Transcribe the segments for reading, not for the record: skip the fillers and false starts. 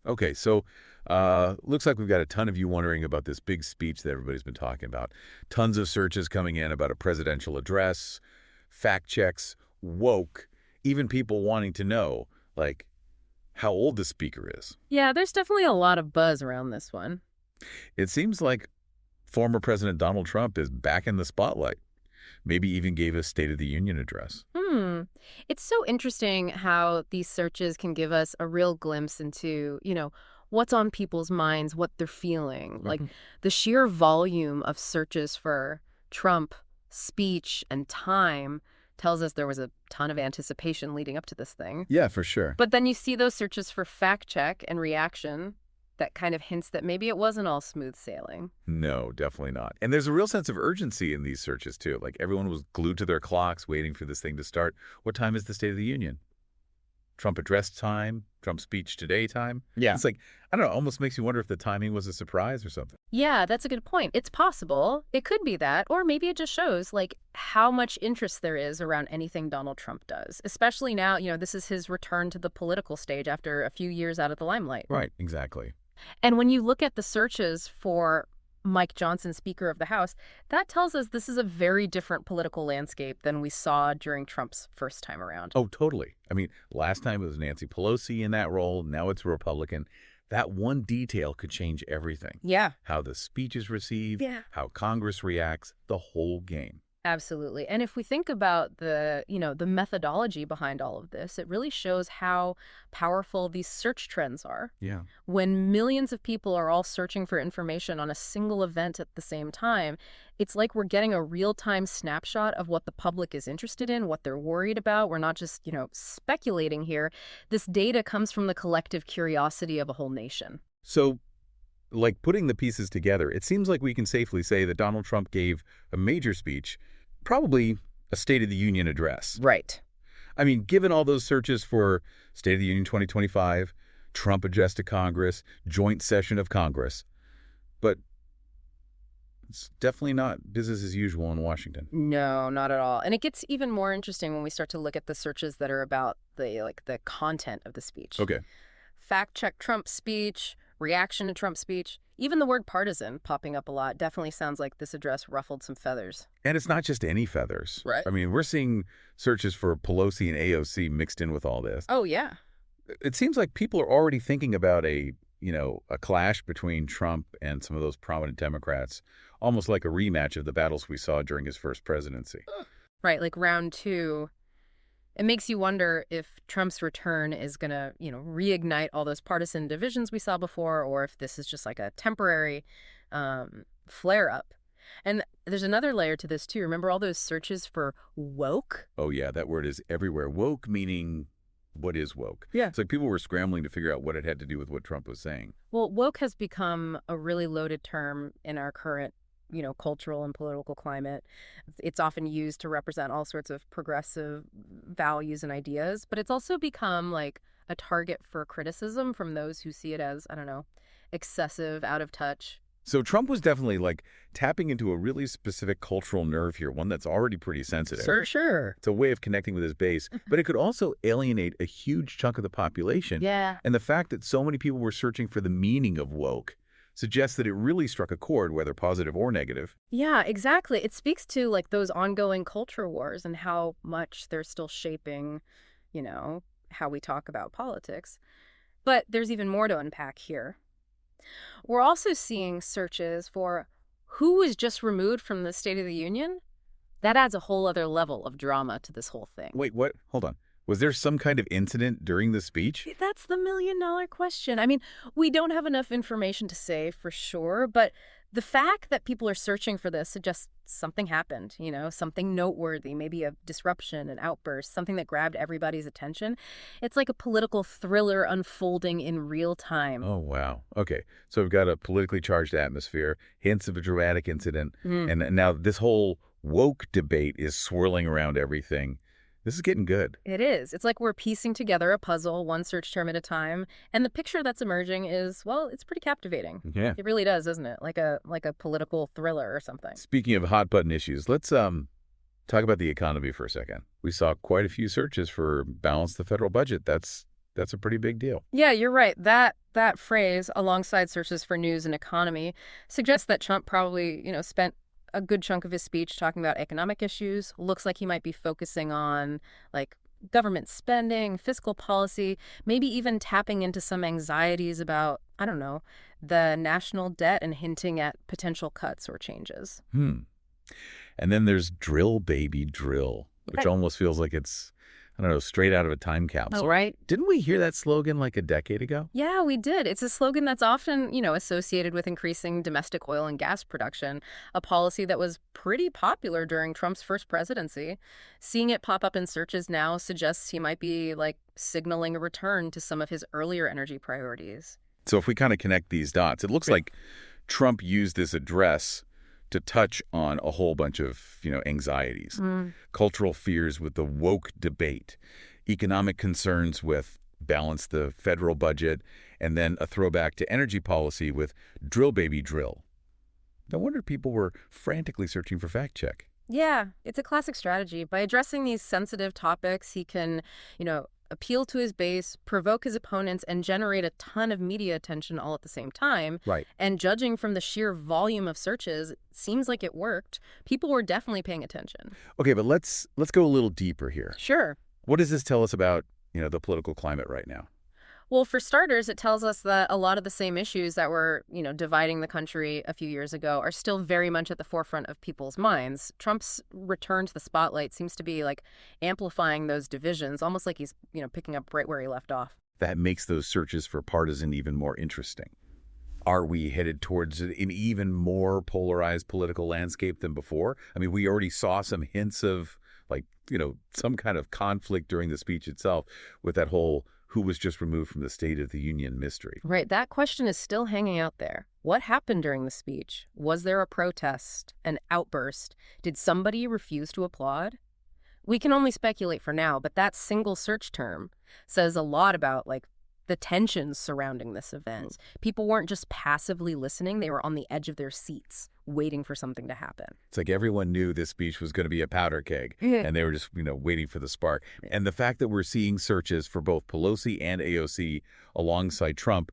Okay, so looks like we've got a ton of you wondering about this big speech that everybody's been talking about. Tons of searches coming in about a presidential address, fact checks, woke, even people wanting to know, like, how old the speaker is. Yeah, there's definitely a lot of buzz around this one. It seems like former President Donald Trump is back in the spotlight. Maybe even gave a State of the Union address. Hmm. It's so interesting how these searches can give us a real glimpse into, what's on people's minds, what they're feeling. Like Mhm. the sheer volume of searches for Trump speech and time tells us there was a ton of anticipation leading up to this thing. Yeah, for sure. But then you see those searches for fact check and reaction that kind of hints that maybe it wasn't all smooth sailing. No, definitely not. And there's a real sense of urgency in these searches, too. Like, everyone was glued to their clocks waiting for this thing to start. What time is the State of the Union? Trump address time? Trump speech today time? Yeah. It's like, I don't know, almost makes you wonder if the timing was a surprise or something. Yeah, that's a good point. It's possible. It could be that. Or maybe it just shows, like, how much interest there is around anything Donald Trump does. Especially now, this is his return to the political stage after a few years out of the limelight. Right, exactly. And when you look at the searches for Mike Johnson, Speaker of the House, that tells us this is a very different political landscape than we saw during Trump's first time around. Oh, totally. I mean, last time it was Nancy Pelosi in that role. Now it's a Republican. That one detail could change everything. Yeah. How the speech is received, Yeah. how Congress reacts, the whole game. Absolutely. And if we think about the methodology behind all of this, it really shows how powerful these search trends are. Yeah. When millions of people are all searching for information on a single event at the same time, it's like we're getting a real-time snapshot of what the public is interested in, what they're worried about. We're not just, speculating here. This data comes from the collective curiosity of a whole nation. So, like, putting the pieces together, it seems like we can safely say that Donald Trump gave a major speech, probably a State of the Union address. Right. I mean, given all those searches for State of the Union 2025, Trump address to Congress, joint session of Congress, but it's definitely not business as usual in Washington. No, not at all. And it gets even more interesting when we start to look at the searches that are about the content of the speech. Okay. Fact check Trump's speech, reaction to Trump's speech. Even the word partisan popping up a lot definitely sounds like this address ruffled some feathers. And it's not just any feathers. Right. I mean, we're seeing searches for Pelosi and AOC mixed in with all this. Oh, yeah. It seems like people are already thinking about a clash between Trump and some of those prominent Democrats, almost like a rematch of the battles we saw during his first presidency. Right, like round two. It makes you wonder if Trump's return is going to, reignite all those partisan divisions we saw before, or if this is just like a temporary flare-up. And there's another layer to this, too. Remember all those searches for woke? Oh, yeah, that word is everywhere. Woke meaning, what is woke? Yeah. It's like people were scrambling to figure out what it had to do with what Trump was saying. Well, woke has become a really loaded term in our current cultural and political climate. It's often used to represent all sorts of progressive values and ideas, but it's also become like a target for criticism from those who see it as, I don't know, excessive, out of touch. So Trump was definitely like tapping into a really specific cultural nerve here, one that's already pretty sensitive. For sure. It's a way of connecting with his base, but it could also alienate a huge chunk of the population. Yeah. And the fact that so many people were searching for the meaning of woke suggests that it really struck a chord, whether positive or negative. Yeah, exactly. It speaks to like those ongoing culture wars and how much they're still shaping, how we talk about politics. But there's even more to unpack here. We're also seeing searches for who was just removed from the State of the Union. That adds a whole other level of drama to this whole thing. Wait, what? Hold on. Was there some kind of incident during the speech? That's the million-dollar question. I mean, we don't have enough information to say for sure, but the fact that people are searching for this suggests something happened, something noteworthy, maybe a disruption, an outburst, something that grabbed everybody's attention. It's like a political thriller unfolding in real time. Oh, wow. Okay. So we've got a politically charged atmosphere, hints of a dramatic incident, and now this whole woke debate is swirling around everything. This is getting good. It is. It's like we're piecing together a puzzle, one search term at a time. And the picture that's emerging is, well, it's pretty captivating. Yeah. It really does, doesn't it? Like a political thriller or something. Speaking of hot button issues, let's talk about the economy for a second. We saw quite a few searches for balance the federal budget. That's That's a pretty big deal. Yeah, you're right. That phrase, alongside searches for news and economy, suggests that Trump probably, spent a good chunk of his speech talking about economic issues. Looks like he might be focusing on like government spending, fiscal policy, maybe even tapping into some anxieties about, I don't know, the national debt and hinting at potential cuts or changes. Hmm. And then there's drill, baby, drill, which Right. almost feels like it's, I don't know, straight out of a time Oh, capsule. right. Didn't we hear that slogan like a decade ago? Yeah, we did. It's a slogan that's often, associated with increasing domestic oil and gas production, a policy that was pretty popular during Trump's first presidency. Seeing it pop up in searches now suggests he might be like signaling a return to some of his earlier energy priorities. So if we kind of connect these dots, it looks like Trump used this address to touch on a whole bunch of, anxieties, cultural fears with the woke debate, economic concerns with balance the federal budget, and then a throwback to energy policy with drill baby drill. No wonder people were frantically searching for fact check. Yeah, it's a classic strategy. By addressing these sensitive topics, he can, appeal to his base, provoke his opponents, and generate a ton of media attention all at the same time. Right. And judging from the sheer volume of searches, it seems like it worked. People were definitely paying attention. Okay, but let's go a little deeper here. Sure. What does this tell us about, the political climate right now? Well, for starters, it tells us that a lot of the same issues that were, dividing the country a few years ago are still very much at the forefront of people's minds. Trump's return to the spotlight seems to be like amplifying those divisions, almost like he's, picking up right where he left off. That makes those searches for partisan even more interesting. Are we headed towards an even more polarized political landscape than before? I mean, we already saw some hints of, like, some kind of conflict during the speech itself with that whole who was just removed from the State of the Union mystery. Right. That question is still hanging out there. What happened during the speech? Was there a protest, an outburst? Did somebody refuse to applaud? We can only speculate for now, but that single search term says a lot about, like, the tensions surrounding this event. People weren't just passively listening, they were on the edge of their seats, waiting for something to happen. It's like everyone knew this speech was going to be a powder keg, and they were just, waiting for the spark. And the fact that we're seeing searches for both Pelosi and AOC alongside Trump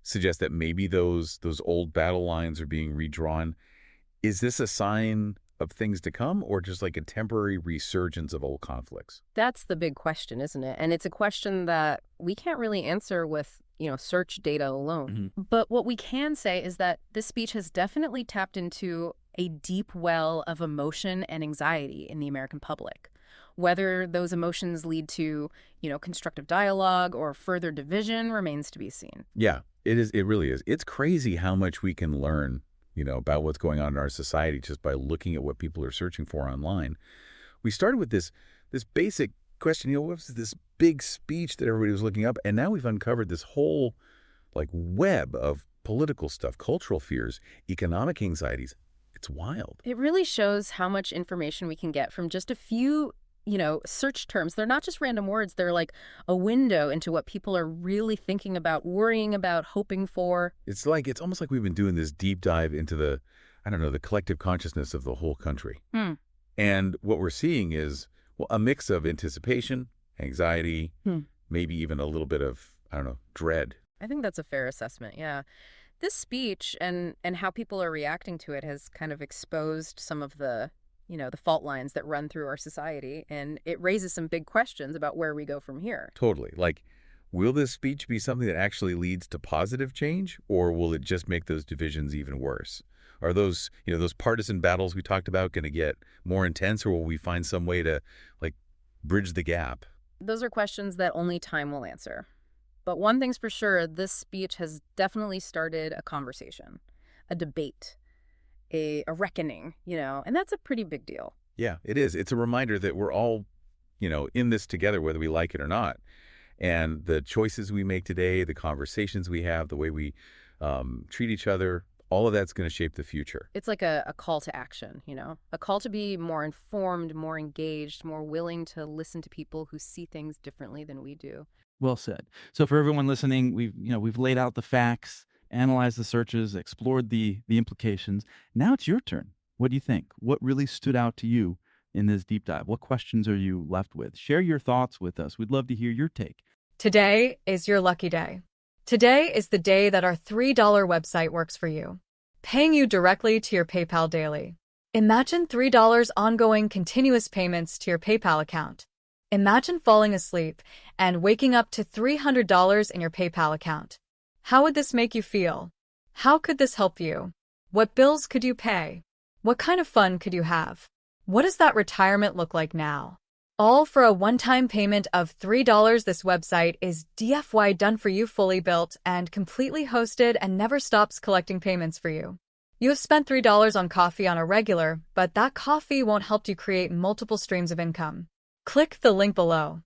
suggests that maybe those old battle lines are being redrawn. Is this a sign of things to come, or just like a temporary resurgence of old conflicts? That's the big question, isn't it? And it's a question that we can't really answer with, search data alone. But what we can say is that this speech has definitely tapped into a deep well of emotion and anxiety in the American public. Whether those emotions lead to, constructive dialogue or further division remains to be seen. Yeah, it is. It really is. It's crazy how much we can learn, about what's going on in our society just by looking at what people are searching for online. We started with this basic question, what was this big speech that everybody was looking up? And now we've uncovered this whole like web of political stuff, cultural fears, economic anxieties. It's wild. It really shows how much information we can get from just a few, search terms. They're not just random words. They're like a window into what people are really thinking about, worrying about, hoping for. It's almost like we've been doing this deep dive into the, I don't know, the collective consciousness of the whole country. And what we're seeing is, well, a mix of anticipation, anxiety, maybe even a little bit of, I don't know, dread. I think that's a fair assessment, yeah. This speech and how people are reacting to it has kind of exposed some of the, the fault lines that run through our society, and it raises some big questions about where we go from here. Totally. Like, will this speech be something that actually leads to positive change, or will it just make those divisions even worse? Are those, those partisan battles we talked about going to get more intense, or will we find some way to, like, bridge the gap? Those are questions that only time will answer. But one thing's for sure, this speech has definitely started a conversation, a debate, a reckoning, and that's a pretty big deal. Yeah, it is. It's a reminder that we're all, in this together, whether we like it or not. And the choices we make today, the conversations we have, the way we treat each other, all of that's going to shape the future. It's like a call to action, a call to be more informed, more engaged, more willing to listen to people who see things differently than we do. Well said. So for everyone listening, we've laid out the facts, analyzed the searches, explored the implications. Now it's your turn. What do you think? What really stood out to you in this deep dive? What questions are you left with? Share your thoughts with us. We'd love to hear your take. Today is your lucky day. Today is the day that our $3 website works for you, paying you directly to your PayPal daily. Imagine $3 ongoing continuous payments to your PayPal account. Imagine falling asleep and waking up to $300 in your PayPal account. How would this make you feel? How could this help you? What bills could you pay? What kind of fun could you have? What does that retirement look like now? All for a one-time payment of $3. This website is DFY done for you, fully built and completely hosted, and never stops collecting payments for you. You have spent $3 on coffee on a regular, but that coffee won't help you create multiple streams of income. Click the link below.